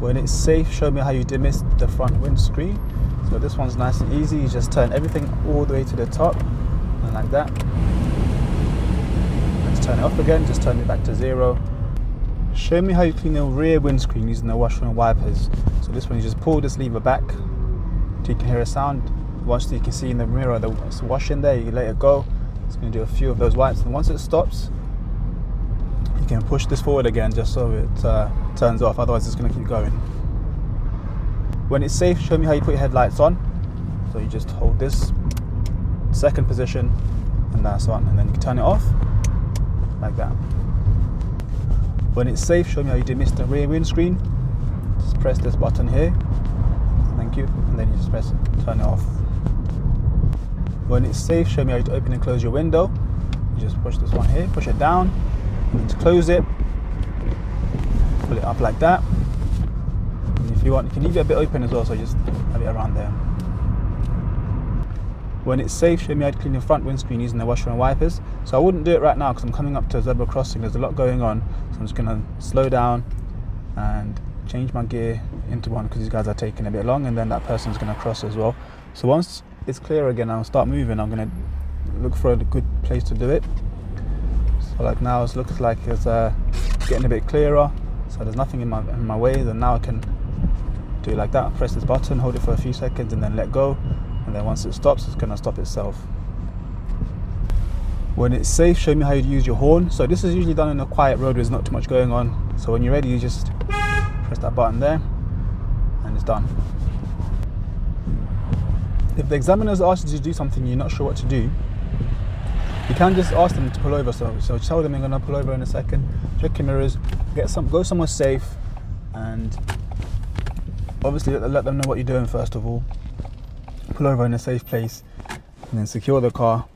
When it's safe, show me how you demist the front windscreen. So this one's nice and easy. You just turn everything all the way to the top, and like that. Let's turn it off again, just turn it back to 0. Show me how you clean the rear windscreen using the washer and wipers. So this one, you just pull this lever back till you can hear a sound. Once you can see in the mirror the wash in there, you let it go. It's going to do a few of those wipes, and once it stops, you can push this forward again just so it turns off, otherwise it's going to keep going. When it's safe, show me how you put your headlights on. So you just hold this second position and that's on, and then you can turn it off like that. When it's safe, show me how you demist the rear windscreen. Just press this button here, thank you, and then you just press turn it off. When it's safe, show me how you open and close your window. You just push this one here, push it down, and to close it, pull it up like that. And if you want, you can leave it a bit open as well, so just have it around there. When it's safe, show me how to clean your front windscreen using the washer and wipers. So I wouldn't do it right now because I'm coming up to a zebra crossing. There's a lot going on, so I'm just going to slow down and change my gear into one because these guys are taking a bit long, and then that person's going to cross as well. So once it's clear again, I'll start moving. I'm going to look for a good place to do it. So like now it looks like it's getting a bit clearer, so there's nothing in my way. Then now I can do it like that. Press this button, hold it for a few seconds, and then let go. And then once it stops, it's going to stop itself. When it's safe, show me how you use your horn. So this is usually done in a quiet road where there's not too much going on. So when you're ready, you just press that button there, and it's done. If the examiners ask you to do something you're not sure what to do, you can just ask them to pull over. So tell them you're going to pull over in a second, check your mirrors, go somewhere safe, and obviously let them know what you're doing first of all. Pull over in a safe place, and then secure the car,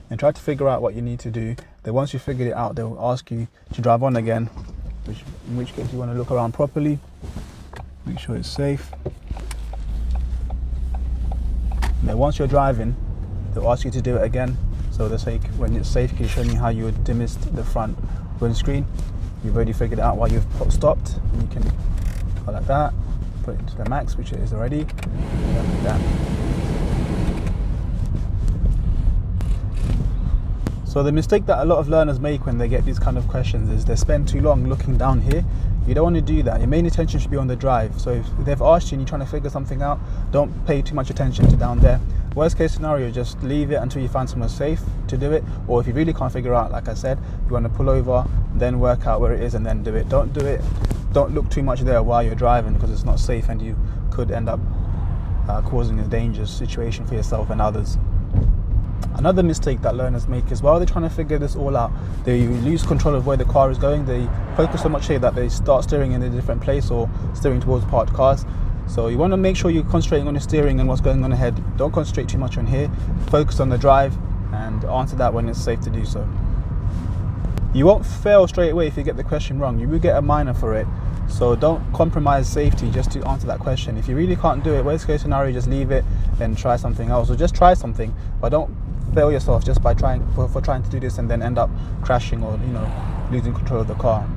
and try to figure out what you need to do. Then once you figured it out, they'll ask you to drive on again, in which case you want to look around properly, make sure it's safe. And then once you're driving, they'll ask you to do it again. So they'll say, when it's safe, can you show me how you would demist the front windscreen? You've already figured out why you've stopped, and you can go like that, put it to the max, which it is already, and like that. So the mistake that a lot of learners make when they get these kind of questions is they spend too long looking down here. You don't want to do that. Your main attention should be on the drive. So if they've asked you and you're trying to figure something out, don't pay too much attention to down there. Worst case scenario, just leave it until you find somewhere safe to do it. Or if you really can't figure out, like I said, you want to pull over, then work out where it is and then do it. Don't look too much there while you're driving, because it's not safe and you could end up causing a dangerous situation for yourself and others. Another mistake that learners make is while they're trying to figure this all out, they lose control of where the car is going. They focus so much here that they start steering in a different place or steering towards parked cars. So you want to make sure you're concentrating on your steering and what's going on ahead. Don't concentrate too much on here. Focus on the drive and answer that when it's safe to do so. You won't fail straight away if you get the question wrong. You will get a minor for it. So don't compromise safety just to answer that question. If you really can't do it, worst case scenario, just leave it and try something else, or just try something, but don't fail yourself just by trying to do this and then end up crashing or losing control of the car.